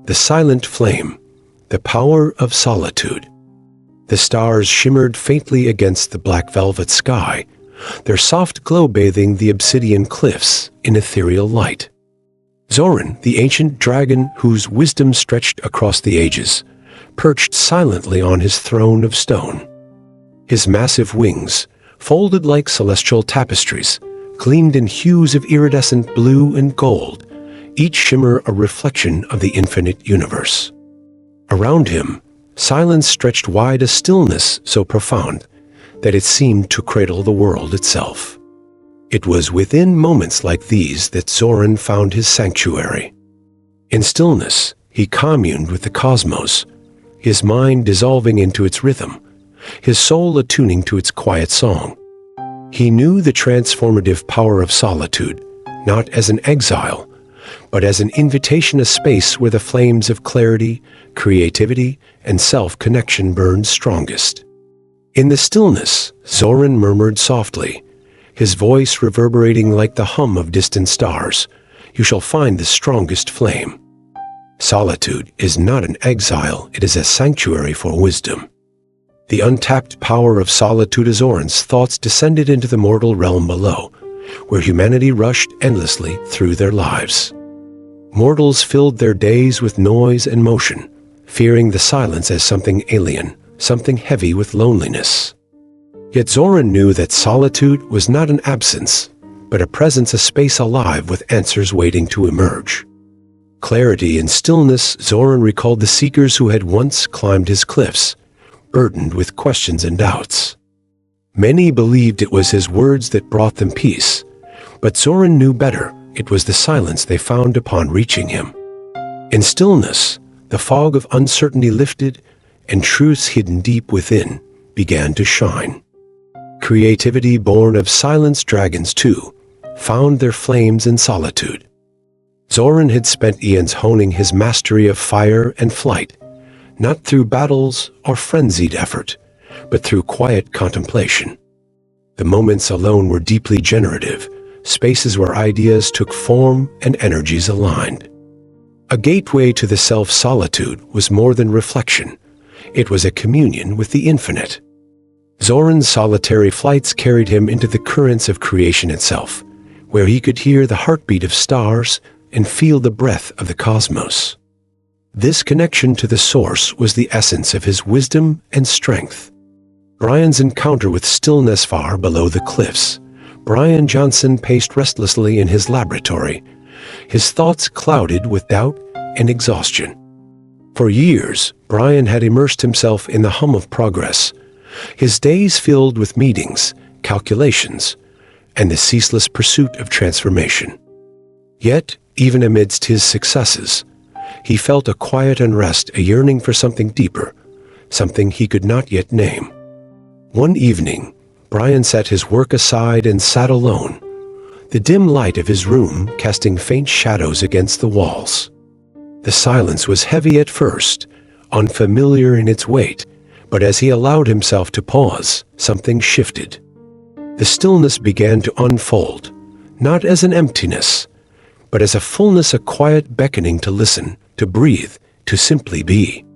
The silent flame, the power of solitude. The stars shimmered faintly against the black velvet sky, their soft glow bathing the obsidian cliffs in ethereal light. Zoran, the ancient dragon whose wisdom stretched across the ages, perched silently on his throne of stone. His massive wings, folded like celestial tapestries, gleamed in hues of iridescent blue and gold, each shimmer a reflection of the infinite universe. Around him, silence stretched wide, a stillness so profound that it seemed to cradle the world itself. It was within moments like these that Zoran found his sanctuary. In stillness, he communed with the cosmos, his mind dissolving into its rhythm, his soul attuning to its quiet song. He knew the transformative power of solitude, not as an exile, but as an invitation, a space where the flames of clarity, creativity, and self-connection burned strongest. In the stillness, Zoran murmured softly, his voice reverberating like the hum of distant stars, "You shall find the strongest flame." Solitude is not an exile, it is a sanctuary for wisdom. The untapped power of solitude. Zoran's thoughts descended into the mortal realm below, where humanity rushed endlessly through their lives. Mortals filled their days with noise and motion, fearing the silence as something alien, something heavy with loneliness. Yet Zoran knew that solitude was not an absence, but a presence, a space alive with answers waiting to emerge. Clarity and stillness. Zoran recalled the seekers who had once climbed his cliffs, burdened with questions and doubts. Many believed it was his words that brought them peace, but Zoran knew better. It was the silence they found upon reaching him. In stillness, the fog of uncertainty lifted, and truths hidden deep within began to shine. Creativity born of silence. Dragons, too, found their flames in solitude. Zoran had spent eons honing his mastery of fire and flight, not through battles or frenzied effort, but through quiet contemplation. The moments alone were deeply generative, spaces where ideas took form and energies aligned. A gateway to the self. Solitude was more than reflection. It was a communion with the infinite. Zoran's solitary flights carried him into the currents of creation itself, where he could hear the heartbeat of stars and feel the breath of the cosmos. This connection to the source was the essence of his wisdom and strength. Bryan's encounter with stillness. Far below the cliffs, Bryan Johnson paced restlessly in his laboratory, his thoughts clouded with doubt and exhaustion. For years, Bryan had immersed himself in the hum of progress, his days filled with meetings, calculations, and the ceaseless pursuit of transformation. Yet, even amidst his successes, he felt a quiet unrest, a yearning for something deeper, something he could not yet name. One evening, Bryan set his work aside and sat alone, the dim light of his room casting faint shadows against the walls. The silence was heavy at first, unfamiliar in its weight, but as he allowed himself to pause, something shifted. The stillness began to unfold, not as an emptiness, but as a fullness, a quiet beckoning to listen, to breathe, to simply be.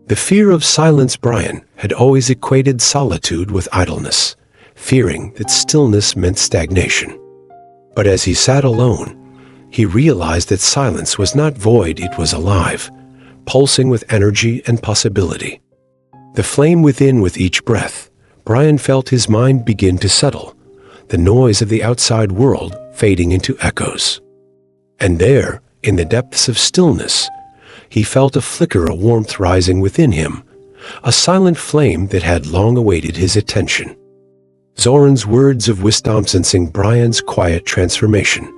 The fear of silence. Bryan had always equated solitude with idleness, fearing that stillness meant stagnation. But as he sat alone, he realized that silence was not void, it was alive, pulsing with energy and possibility. The flame within. With each breath, Bryan felt his mind begin to settle, the noise of the outside world fading into echoes. And there, in the depths of stillness, he felt a flicker, a warmth rising within him, a silent flame that had long awaited his attention. Zoran's words of wisdom sensing Bryan's quiet transformation.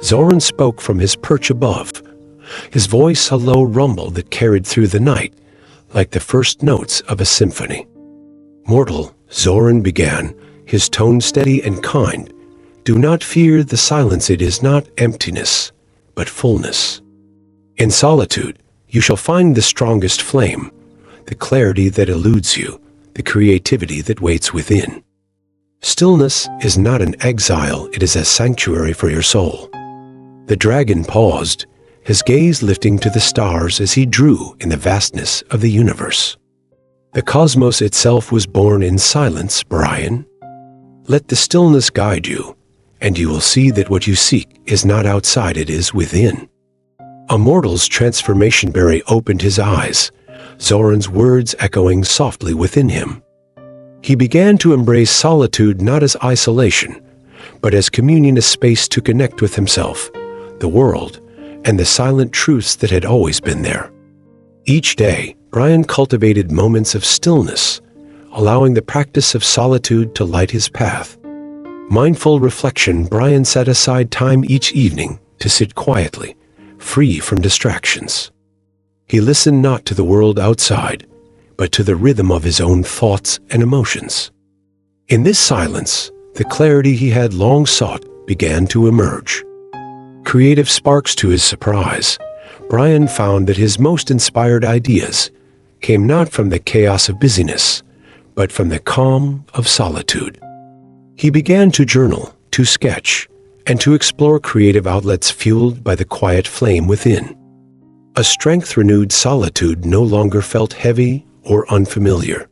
Zoran spoke from his perch above, his voice a low rumble that carried through the night, like the first notes of a symphony. "Mortal," Zoran began, his tone steady and kind, "do not fear the silence. It is not emptiness, but fullness. In solitude, you shall find the strongest flame, the clarity that eludes you, the creativity that waits within. Stillness is not an exile, it is a sanctuary for your soul." The dragon paused, his gaze lifting to the stars as he drew in the vastness of the universe. The cosmos itself was born in silence, Bryan. Let the stillness guide you, and you will see that what you seek is not outside, it is within. A mortal's transformation. Barry opened his eyes, Zoran's words echoing softly within him. He began to embrace solitude not as isolation, but as communion, a space to connect with himself, the world, and the silent truths that had always been there. Each day, Bryan cultivated moments of stillness, allowing the practice of solitude to light his path. Mindful reflection. Bryan set aside time each evening to sit quietly, free from distractions. He listened not to the world outside, but to the rhythm of his own thoughts and emotions. In this silence, the clarity he had long sought began to emerge. Creative sparks. To his surprise, Bryan found that his most inspired ideas came not from the chaos of busyness, but from the calm of solitude. He began to journal, to sketch, and to explore creative outlets fueled by the quiet flame within. A strength-renewed solitude no longer felt heavy or unfamiliar.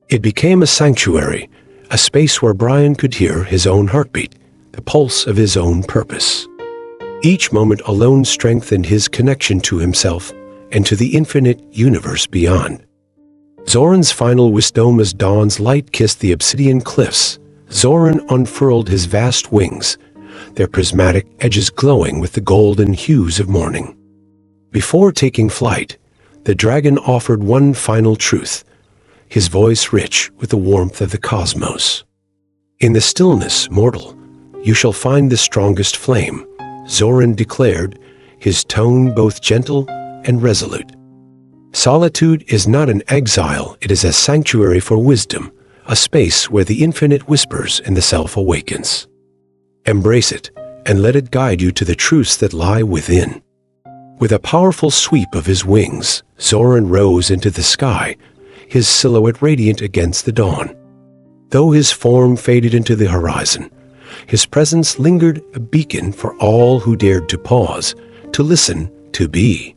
It became a sanctuary, a space where Bryan could hear his own heartbeat, the pulse of his own purpose. Each moment alone strengthened his connection to himself and to the infinite universe beyond. Zoran's final wisdom. As dawn's light kissed the obsidian cliffs, Zoran unfurled his vast wings, their prismatic edges glowing with the golden hues of morning. Before taking flight, the dragon offered one final truth, his voice rich with the warmth of the cosmos. "In the stillness, mortal, you shall find the strongest flame," Zoran declared, his tone both gentle and resolute. Solitude is not an exile, it is a sanctuary for wisdom, a space where the infinite whispers and the self awakens. Embrace it, and let it guide you to the truths that lie within. With a powerful sweep of his wings, Zoran rose into the sky, his silhouette radiant against the dawn. Though his form faded into the horizon, his presence lingered, a beacon for all who dared to pause, to listen, to be.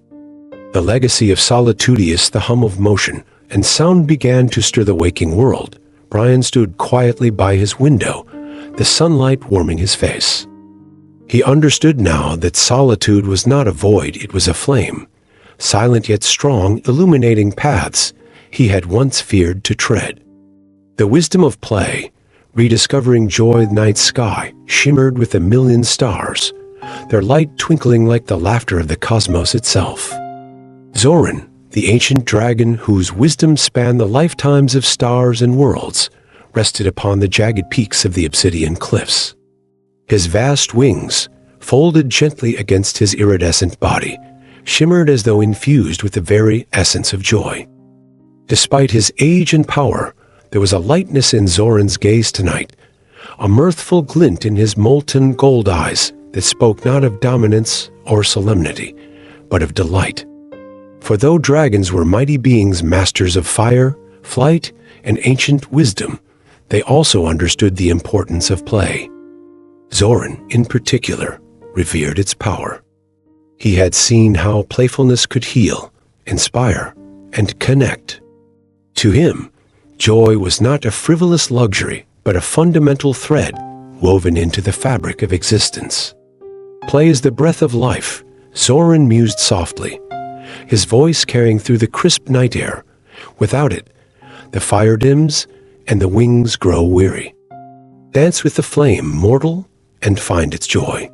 The legacy of Solitude is the hum of motion, and sound began to stir the waking world. Bryan stood quietly by his window, the sunlight warming his face. He understood now that solitude was not a void, it was a flame, silent yet strong, illuminating paths he had once feared to tread. The wisdom of play, rediscovering joy. The night sky shimmered with a million stars, their light twinkling like the laughter of the cosmos itself. Zoran, the ancient dragon whose wisdom spanned the lifetimes of stars and worlds, rested upon the jagged peaks of the obsidian cliffs. His vast wings, folded gently against his iridescent body, shimmered as though infused with the very essence of joy. Despite his age and power, there was a lightness in Zoran's gaze tonight, a mirthful glint in his molten gold eyes that spoke not of dominance or solemnity, but of delight. For though dragons were mighty beings, masters of fire, flight, and ancient wisdom, they also understood the importance of play. Zoran, in particular, revered its power. He had seen how playfulness could heal, inspire, and connect. To him, joy was not a frivolous luxury, but a fundamental thread woven into the fabric of existence. Play is the breath of life, Zoran mused softly, his voice carrying through the crisp night air. Without it, the fire dims and the wings grow weary. Dance with the flame, mortal, and find its joy.